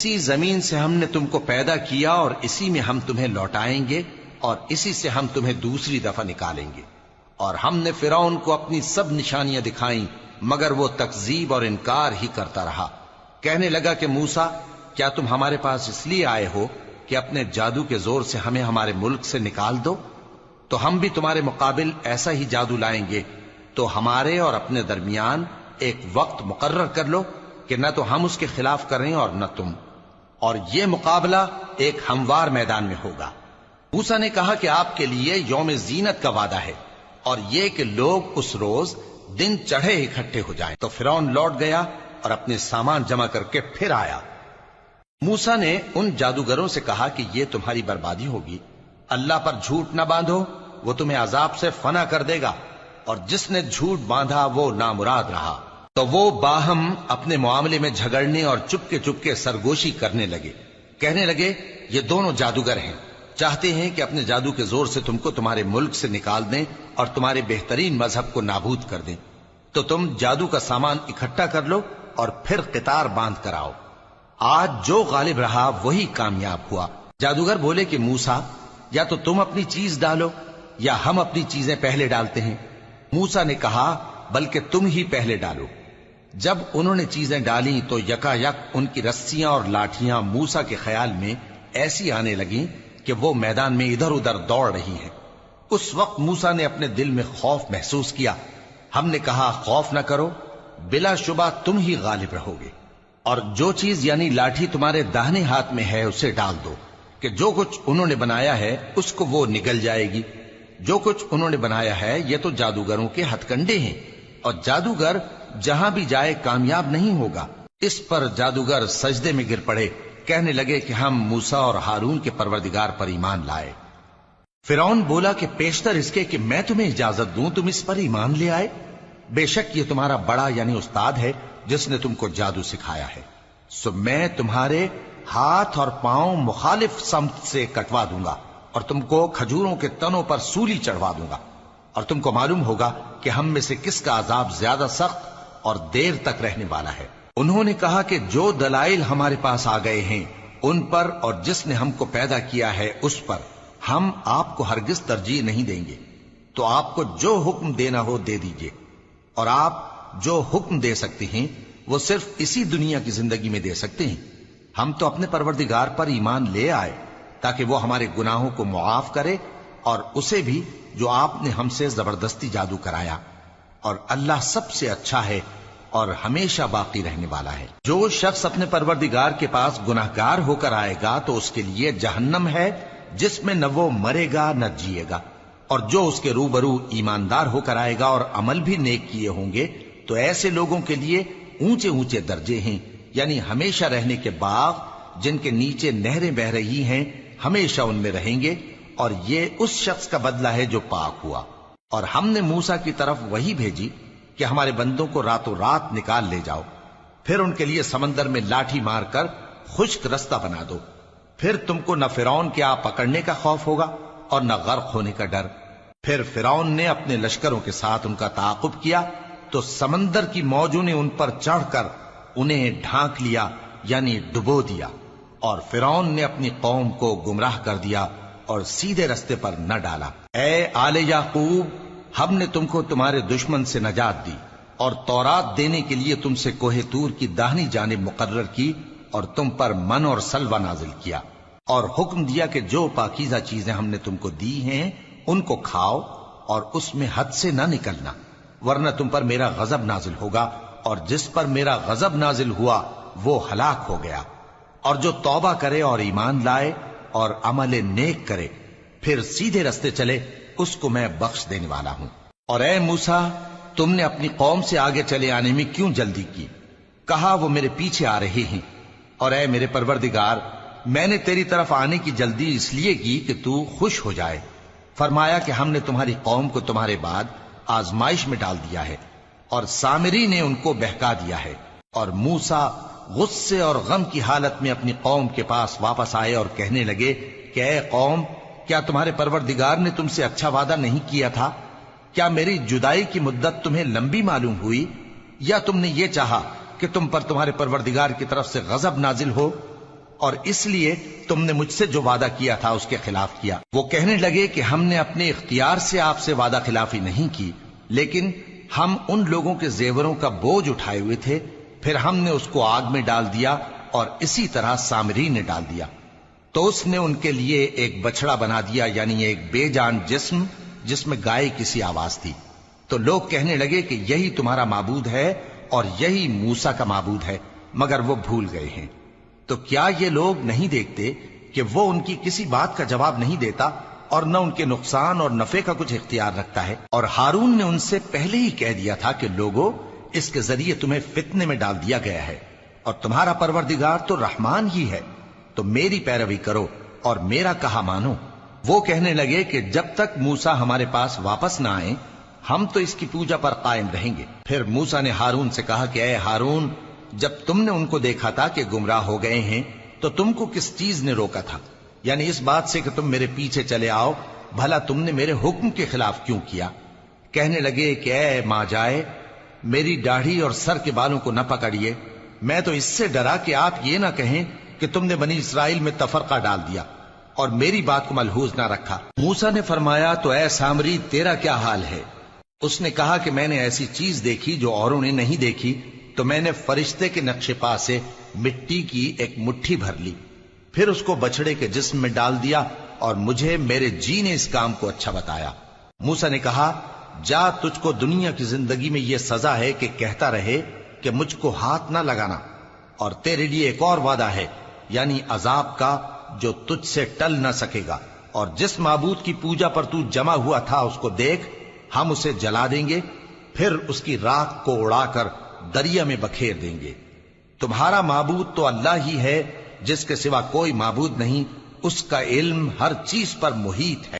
اسی زمین سے ہم نے تم کو پیدا کیا اور اسی میں ہم تمہیں لوٹائیں گے اور اسی سے ہم تمہیں دوسری دفعہ نکالیں گے۔ اور ہم نے فرعون کو اپنی سب نشانیاں دکھائیں مگر وہ تکذیب اور انکار ہی کرتا رہا۔ کہنے لگا کہ موسیٰ، کیا تم ہمارے پاس اس لیے آئے ہو کہ اپنے جادو کے زور سے ہمیں ہمارے ملک سے نکال دو؟ تو ہم بھی تمہارے مقابل ایسا ہی جادو لائیں گے، تو ہمارے اور اپنے درمیان ایک وقت مقرر کر لو کہ نہ تو ہم اس کے خلاف کریں اور نہ تم، اور یہ مقابلہ ایک ہموار میدان میں ہوگا۔ موسیٰ نے کہا کہ آپ کے لیے یوم زینت کا وعدہ ہے اور یہ کہ لوگ اس روز دن چڑھے اکٹھے ہو جائیں۔ تو فرعون لوٹ گیا اور اپنے سامان جمع کر کے پھر آیا۔ موسیٰ نے ان جادوگروں سے کہا کہ یہ تمہاری بربادی ہوگی، اللہ پر جھوٹ نہ باندھو، وہ تمہیں عذاب سے فنا کر دے گا، اور جس نے جھوٹ باندھا وہ نامراد رہا۔ تو وہ باہم اپنے معاملے میں جھگڑنے اور چپکے سرگوشی کرنے لگے۔ کہنے لگے یہ دونوں جادوگر ہیں، چاہتے ہیں کہ اپنے جادو کے زور سے تم کو تمہارے ملک سے نکال دیں اور تمہارے بہترین مذہب کو نابود کر دیں۔ تو تم جادو کا سامان اکٹھا کر لو اور پھر قطار باندھ کر آؤ۔ آج جو غالب رہا وہی کامیاب ہوا۔ جادوگر بولے کہ موسیٰ، یا تو تم اپنی چیز ڈالو یا ہم اپنی چیزیں پہلے ڈالتے ہیں۔ موسیٰ نے کہا بلکہ تم ہی پہلے ڈالو۔ جب انہوں نے چیزیں ڈالیں تو یکا یک ان کی رسیاں اور لاٹھیاں موسیٰ کے خیال میں ایسی آنے لگیں کہ وہ میدان میں ادھر ادھر دوڑ رہی ہیں۔ اس وقت موسیٰ نے اپنے دل میں خوف محسوس کیا۔ ہم نے کہا خوف نہ کرو، بلا شبہ تم ہی غالب رہو گے، اور جو چیز یعنی لاٹھی تمہارے داہنے ہاتھ میں ہے اسے ڈال دو کہ جو کچھ انہوں نے بنایا ہے اس کو وہ نگل جائے گی۔ جو کچھ انہوں نے بنایا ہے یہ تو جادوگروں کے ہتھ کنڈے ہیں، اور جادوگر جہاں بھی جائے کامیاب نہیں ہوگا۔ اس پر جادوگر سجدے میں گر پڑے، کہنے لگے کہ ہم موسیٰ اور ہارون کے پروردگار پر ایمان لائے۔ فرعون بولا کہ پیشتر اس کے کہ میں تمہیں اجازت دوں تم اس پر ایمان لے آئے، بے شک یہ تمہارا بڑا یعنی استاد ہے جس نے تم کو جادو سکھایا ہے، سو میں تمہارے ہاتھ اور پاؤں مخالف سمت سے کٹوا دوں گا اور تم کو کھجوروں کے تنوں پر سولی چڑھوا دوں گا، اور تم کو معلوم ہوگا کہ ہم میں سے کس کا عذاب زیادہ سخت اور دیر تک رہنے والا ہے۔ انہوں نے کہا کہ جو دلائل ہمارے پاس آ گئے ہیں ان پر اور جس نے ہم کو پیدا کیا ہے اس پر ہم آپ کو ہرگز ترجیح نہیں دیں گے، تو آپ کو جو حکم دینا ہو دے دیجئے، اور آپ جو حکم دے سکتے ہیں وہ صرف اسی دنیا کی زندگی میں دے سکتے ہیں۔ ہم تو اپنے پروردگار پر ایمان لے آئے تاکہ وہ ہمارے گناہوں کو معاف کرے، اور اسے بھی جو آپ نے ہم سے زبردستی جادو کرایا، اور اللہ سب سے اچھا ہے اور ہمیشہ باقی رہنے والا ہے۔ جو شخص اپنے پروردگار کے پاس گناہگار ہو کر آئے گا تو اس کے لیے جہنم ہے جس میں نہ وہ مرے گا نہ جیے گا، اور جو اس کے روبرو ایماندار ہو کر آئے گا اور عمل بھی نیک کیے ہوں گے تو ایسے لوگوں کے لیے اونچے اونچے درجے ہیں، یعنی ہمیشہ رہنے کے باغ جن کے نیچے نہریں بہ رہی ہیں، ہمیشہ ان میں رہیں گے، اور یہ اس شخص کا بدلہ ہے جو پاک ہوا۔ اور ہم نے موسیٰ کی طرف وہی بھیجی کہ ہمارے بندوں کو راتوں رات نکال لے جاؤ، پھر ان کے لیے سمندر میں لاٹھی مار کر خشک رستہ بنا دو، پھر تم کو نہ فرعون کے آ پکڑنے کا خوف ہوگا اور نہ غرق ہونے کا ڈر۔ پھر فرعون نے اپنے لشکروں کے ساتھ ان کا تعاقب کیا تو سمندر کی موجوں نے ان پر چڑھ کر انہیں ڈھانک لیا یعنی ڈبو دیا، اور فرعون نے اپنی قوم کو گمراہ کر دیا اور سیدھے رستے پر نہ ڈالا۔ اے آل یعقوب، ہم نے تم کو تمہارے دشمن سے نجات دی اور تورات دینے کے لیے تم سے کوہ طور کی داہنی جانب مقرر کی، اور تم پر من اور سلوہ نازل کیا، اور حکم دیا کہ جو پاکیزہ چیزیں ہم نے تم کو دی ہیں ان کو کھاؤ اور اس میں حد سے نہ نکلنا، ورنہ تم پر میرا غضب نازل ہوگا، اور جس پر میرا غضب نازل ہوا وہ ہلاک ہو گیا۔ اور جو توبہ کرے اور ایمان لائے اور عمل نیک کرے پھر سیدھے رستے چلے اس کو میں بخش دینے والا ہوں۔ اور اے موسیٰ، تم نے اپنی قوم سے آگے چلے آنے میں کیوں جلدی کی؟ کہا وہ میرے پیچھے آ رہے ہیں۔ اور اے میرے پروردگار، میں نے تیری طرف آنے کی جلدی اس لیے کی کہ تو خوش ہو جائے۔ فرمایا کہ ہم نے تمہاری قوم کو تمہارے بعد آزمائش میں ڈال دیا ہے، اور سامری نے ان کو بہکا دیا ہے۔ اور موسیٰ غصے اور غم کی حالت میں اپنی قوم کے پاس واپس آئے اور کہنے لگے کہ اے قوم، کیا تمہارے پروردگار نے تم سے اچھا وعدہ نہیں کیا تھا؟ کیا میری جدائی کی مدت تمہیں لمبی معلوم ہوئی، یا تم نے یہ چاہا کہ تم پر تمہارے پروردگار کی طرف سے غضب نازل ہو؟ اور اس لیے تم نے مجھ سے جو وعدہ کیا تھا اس کے خلاف کیا۔ وہ کہنے لگے کہ ہم نے اپنے اختیار سے آپ سے وعدہ خلافی نہیں کی، لیکن ہم ان لوگوں کے زیوروں کا بوجھ اٹھائے ہوئے تھے، پھر ہم نے اس کو آگ میں ڈال دیا اور اسی طرح سامری نے ڈال دیا۔ تو اس نے ان کے لیے ایک بچڑا بنا دیا، یعنی ایک بے جان جسم جس میں گائے کسی آواز تھی۔ تو لوگ کہنے لگے کہ یہی تمہارا معبود ہے اور یہی موسیٰ کا معبود ہے، مگر وہ بھول گئے ہیں۔ تو کیا یہ لوگ نہیں دیکھتے کہ وہ ان کی کسی بات کا جواب نہیں دیتا اور نہ ان کے نقصان اور نفع کا کچھ اختیار رکھتا ہے؟ اور ہارون نے ان سے پہلے ہی کہہ دیا تھا کہ لوگوں، اس کے ذریعے تمہیں فتنے میں ڈال دیا گیا ہے، اور تمہارا پروردگار تو رحمان ہی ہے، تو میری پیروی کرو اور میرا کہا مانو۔ وہ کہنے لگے کہ جب تک موسیٰ ہمارے پاس واپس نہ آئیں ہم تو اس کی پوجا پر قائم رہیں گے۔ پھر موسیٰ نے ہارون سے کہا کہ اے ہارون، جب تم نے ان کو دیکھا تھا کہ گمراہ ہو گئے ہیں تو تم کو کس چیز نے روکا تھا؟ یعنی اس بات سے کہ تم میرے پیچھے چلے آؤ، بھلا تم نے میرے حکم کے خلاف کیوں کیا؟ کہنے لگے کہ اے ماں جائے، میری داڑھی اور سر کے بالوں کو نہ پکڑیے، میں تو اس سے ڈرا کہ آپ یہ نہ کہیں کہ تم نے بنی اسرائیل میں تفرقہ ڈال دیا اور میری بات کو ملحوظ نہ رکھا۔ موسیٰ نے فرمایا تو اے سامری تیرا کیا حال ہے؟ اس نے کہا کہ میں نے ایسی چیز دیکھی جو اوروں نے نہیں دیکھی، تو میں نے فرشتے کے نقش پا سے مٹی کی ایک مٹھی بھر لی، پھر اس کو بچڑے کے جسم میں ڈال دیا اور مجھے میرے جی نے اس کام کو اچھا بتایا۔ موسیٰ نے کہا جا، تجھ کو دنیا کی زندگی میں یہ سزا ہے کہ کہتا رہے کہ مجھ کو ہاتھ نہ لگانا، اور تیرے لیے ایک اور وعدہ ہے، یعنی عذاب کا جو تجھ سے ٹل نہ سکے گا، اور جس معبود کی پوجا پر تو جمع ہوا تھا اس کو دیکھ، ہم اسے جلا دیں گے، پھر اس کی راکھ کو اڑا کر دریا میں بکھیر دیں گے۔ تمہارا معبود تو اللہ ہی ہے جس کے سوا کوئی معبود نہیں، اس کا علم ہر چیز پر محیط ہے۔